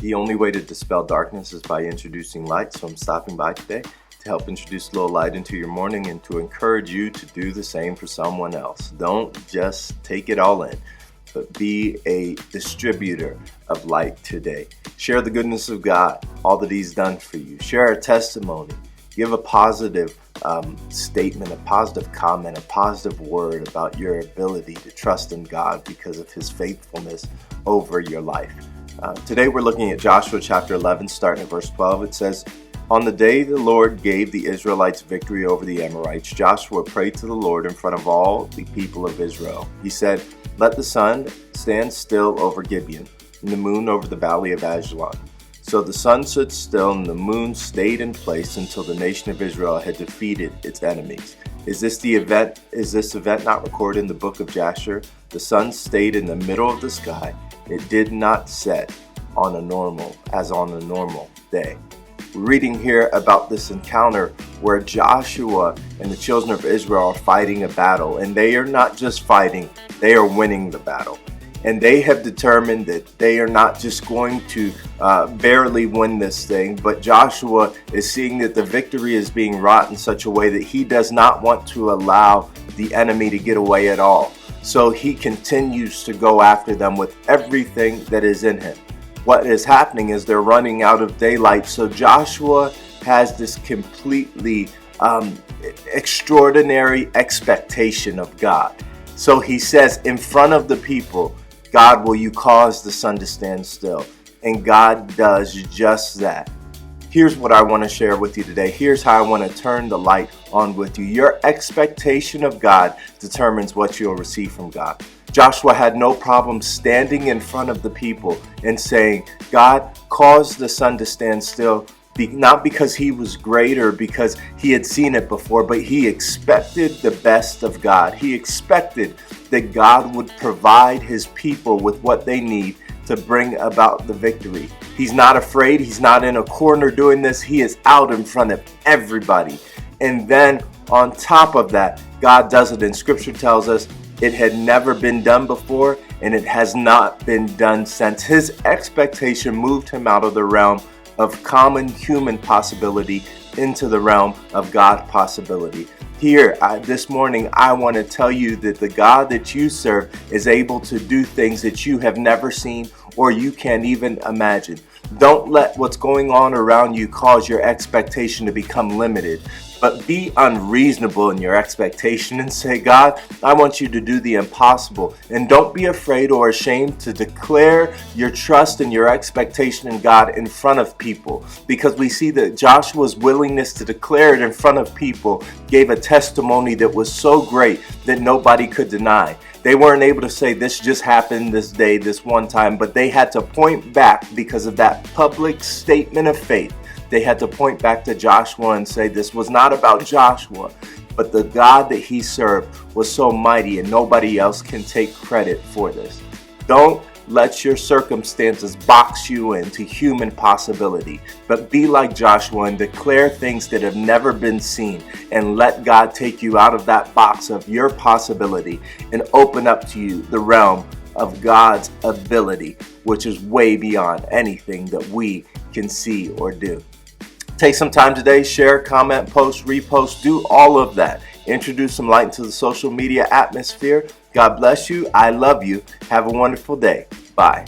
The only way to dispel darkness is by introducing light, so I'm stopping by today to help introduce a little light into your morning and to encourage you to do the same for someone else. Don't just take it all in, but be a distributor of light today. Share the goodness of God, all that He's done for you. Share a testimony. Give a positive statement, a positive comment, a positive word about your ability to trust in God because of His faithfulness over your life. Today we're looking at Joshua chapter 11, starting at verse 12. It says, "On the day the Lord gave the Israelites victory over the Amorites, Joshua prayed to the Lord in front of all the people of Israel. He said, 'Let the sun stand still over Gibeon, and the moon over the valley of Ajalon.' So the sun stood still and the moon stayed in place until the nation of Israel had defeated its enemies." Is this event not recorded in the book of Jasher? The sun stayed in the middle of the sky. It did not set on a normal day. We're reading here about this encounter where Joshua and the children of Israel are fighting a battle, and they are not just fighting, they are winning the battle. And they have determined that they are not just going to barely win this thing, but Joshua is seeing that the victory is being wrought in such a way that he does not want to allow the enemy to get away at all. So he continues to go after them with everything that is in him. What is happening is they're running out of daylight. So Joshua has this completely extraordinary expectation of God. So he says in front of the people, "God, will you cause the sun to stand still?" And God does just that. Here's what I want to share with you today. Here's how I want to turn the light on with you. Your expectation of God determines what you'll receive from God. Joshua had no problem standing in front of the people and saying, "God, cause the sun to stand still." Not because he was great or because he had seen it before, but he expected the best of God. He expected that God would provide his people with what they need to bring about the victory. He's not afraid. He's not in a corner doing this. He is out in front of everybody. And then on top of that, God does it. And Scripture tells us it had never been done before, and it has not been done since. His expectation moved him out of the realm of common human possibility into the realm of God possibility. Here, this morning, I want to tell you that the God that you serve is able to do things that you have never seen or you can't even imagine. Don't let what's going on around you cause your expectation to become limited, but be unreasonable in your expectation and say, "God, I want you to do the impossible." And don't be afraid or ashamed to declare your trust and your expectation in God in front of people, because we see that Joshua's willingness to declare it in front of people gave a testimony that was so great that nobody could deny. They weren't able to say this just happened this day, this one time, but they had to point back because of that public statement of faith. They had to point back to Joshua and say this was not about Joshua, but the God that he served was so mighty and nobody else can take credit for this. Don't let your circumstances box you into human possibility, but be like Joshua and declare things that have never been seen, and let God take you out of that box of your possibility and open up to you the realm of God's ability, which is way beyond anything that we can see or do. Take some time today, share, comment, post, repost, do all of that. Introduce some light into the social media atmosphere. God bless you. I love you. Have a wonderful day. Bye.